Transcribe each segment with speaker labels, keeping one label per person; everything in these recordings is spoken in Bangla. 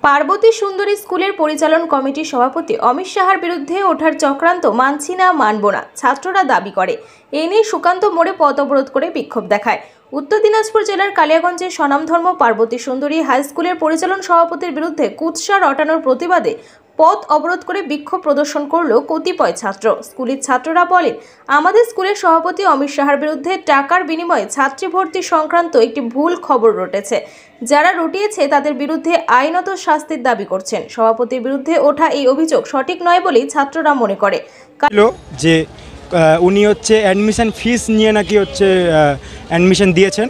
Speaker 1: পার্বতী সুন্দরী স্কুলের পরিচালন কমিটির সভাপতি অমিত সাহার বিরুদ্ধে ওঠার চক্রান্ত মানছি না, মানব না, ছাত্ররা দাবি করে। এ নিয়ে সুকান্ত মোড়ে পথ অবরোধ করে বিক্ষোভ দেখায়। উত্তর দিনাজপুর জেলার কালিয়াগঞ্জের স্বনামধন্য পার্বতী সুন্দরী হাই স্কুলের পরিচালন সভাপতির বিরুদ্ধে কুৎসা রটানোর প্রতিবাদে পথ অবরোধ করে বিক্ষোভ প্রদর্শন করল কতিপয় ছাত্র। স্কুলের ছাত্ররা বলেন, আমাদের স্কুলের সভাপতি অমিত সাহার বিরুদ্ধে টাকার বিনিময়ে ছাত্রী ভর্তি সংক্রান্ত একটি ভুল খবর রটেছে। যারা রটিয়েছে তাদের বিরুদ্ধে আইনত শাস্তির দাবি করছেন। সভাপতির বিরুদ্ধে ওঠা এই অভিযোগ সঠিক নয় বলেই ছাত্ররা মনে করে।
Speaker 2: যে উনি অ্যাডমিশন ফিস নিয়ে নাকি অ্যাডমিশন দিয়েছেন,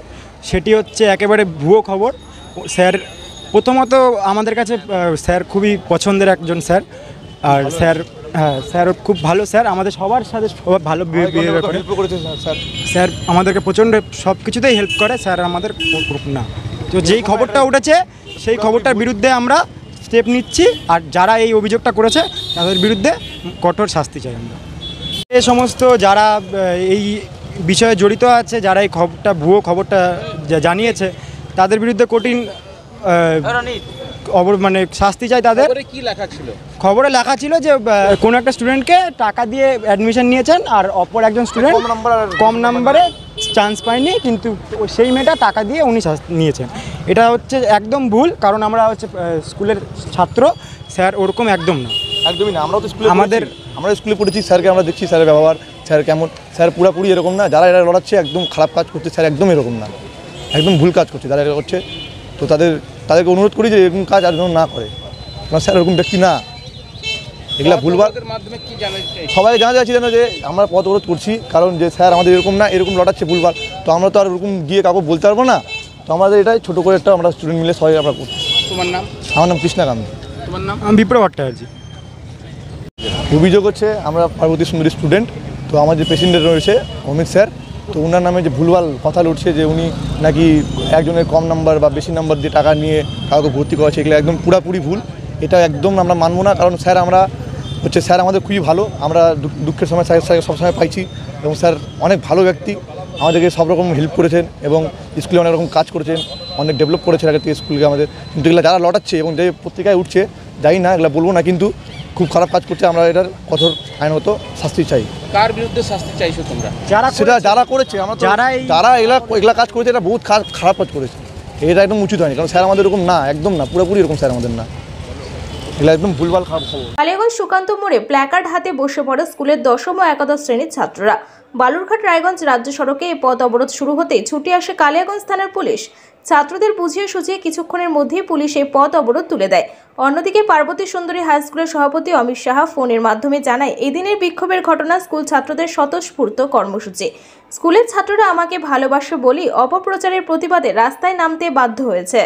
Speaker 2: সেটি একেবারে ভুয়ো খবর। স্যার প্রথমত আমাদের কাছে স্যার খুবই পছন্দের একজন স্যার, আর স্যার খুব ভালো স্যার, আমাদের সবার সাথে ভালো বিহেভিয়ার করে। স্যার আমাদেরকে প্রচণ্ড সব কিছুতেই হেল্প করে স্যার, আমাদের না। তো যেই খবরটা উঠেছে সেই খবরটার বিরুদ্ধে আমরা স্টেপ নিচ্ছি, আর যারা এই অভিযোগটা করেছে তাদের বিরুদ্ধে কঠোর শাস্তি চাই আমরা। এই সমস্ত যারা এই বিষয়ে জড়িত আছে, যারা এই খবরটা ভুয়ো খবরটা জানিয়েছে, তাদের বিরুদ্ধে কঠিন শাস্তি চাই তাদের।
Speaker 3: কি লেখা ছিল?
Speaker 2: খবরে লেখা ছিল যে কোনো একটা স্টুডেন্টকে টাকা দিয়ে অ্যাডমিশন নিয়েছেন, আর অপর একজন স্টুডেন্ট কম নাম্বারে চান্স পায়নি, কিন্তু সেই মেয়েটা টাকা দিয়ে উনি নিয়েছেন। এটা একদম ভুল, কারণ আমরা স্কুলের ছাত্র, স্যার ওরকম একদম না,
Speaker 3: একদমই না। আমরা তো স্কুলে
Speaker 2: আমরা
Speaker 3: স্কুলে পড়েছি, স্যারকে আমরা দেখছি, স্যারের ব্যবহার, স্যার কেমন, স্যার পুরোপুরি এরকম না। যারা এরা লড়াচ্ছে একদম খারাপ কাজ করছে, স্যার একদম এরকম না, একদম ভুল কাজ করছে যারা এটা করছে। তো তাদেরকে অনুরোধ করি যে এরকম কাজ আর যেন না করে, কারণ স্যার এরকম ব্যক্তি না। এগুলা ভুলভাল সবাই জানা যাচ্ছে যেন যে আমরা পথ অবরোধ করছি, কারণ যে স্যার আমাদের এরকম না, এরকম লড়াচ্ছে ভুলভাল। তো আমরা তো আর ওরকম গিয়ে কাউকে বলতে পারবো না। তো আমাদের এটাই ছোটো করে একটা আমরা স্টুডেন্ট মিলে সবাই আমরা করছি।
Speaker 4: তোমার নাম?
Speaker 3: আমার নাম কৃষ্ণাকান্ত।
Speaker 4: তোমার নাম?
Speaker 2: আমি বিপ্লব ভট্টাচার্য।
Speaker 3: অভিযোগ আমরা পার্বতী সুন্দরী স্টুডেন্ট। তো আমার যে প্রেসিডেন্ট রয়েছে অমিত স্যার, তো ওনার নামে যে ভুলভাল কথা উঠছে যে উনি নাকি একজনের কম নাম্বার বা বেশি নাম্বার দিয়ে টাকা নিয়ে কাউকে ভর্তি করেছে, এগুলো একদম পুরোপুরি ভুল। এটা একদম আমরা মানবো না, কারণ স্যার আমরা স্যার আমাদের খুবই ভালো। আমরা দুঃখের সময় স্যার সবসময় পাইছি, এবং স্যার অনেক ভালো ব্যক্তি, আমাদেরকে সব রকম হেল্প করেছেন এবং স্কুলে অনেক রকম কাজ করেছেন, অনেক ডেভেলপ করেছেন আগের থেকে স্কুলকে আমাদের। কিন্তু এগুলো যারা লড়াচ্ছে এবং যে পত্রিকায় উঠছে, যাই না, এগুলো বলবো না, কিন্তু খুব খারাপ কাজ করছে। আমরা এটার কঠোর আইনগত শাস্তি চাই।
Speaker 4: কার বিরুদ্ধে শাস্তি চাইছো তোমরা?
Speaker 3: যারা করেছে, আমরা যারা এগুলা কাজ করেছে, এটা বহুত খারাপ কাজ করেছে। এটা একদম উচিত হয়নি, কারণ স্যার আমাদের এরকম না, একদম না, পুরোপুরি এরকম স্যার আমাদের না। এগুলো একদম ভুলভাল খারাপ খবর।
Speaker 1: কালিয়াগঞ্জ সুকান্ত মোড়ে প্ল্যাকার্ড হাতে বসে পড়ে স্কুলের ১০ম ও একাদশ শ্রেণীর ছাত্ররা। বালুরঘাট রায়গঞ্জ রাজ্য সড়কে এই পথ অবরোধ শুরু হতেই ছুটে আসে কালিয়াগঞ্জ থানার পুলিশ। ছাত্রদের বুঝিয়ে সুঝিয়ে কিছুক্ষণের মধ্যেই পুলিশ এই পথ অবরোধ তুলে দেয়। অন্যদিকে পার্বতী সুন্দরী হাই স্কুলের সভাপতি অমিত সাহা ফোনের মাধ্যমে জানায়, এদিনের বিক্ষোভের ঘটনা স্কুল ছাত্রদের স্বতঃস্ফূর্ত কর্মসূচি। স্কুলের ছাত্ররা আমাকে ভালোবাসে বলেই অপপ্রচারের প্রতিবাদে রাস্তায় নামতে বাধ্য হয়েছে।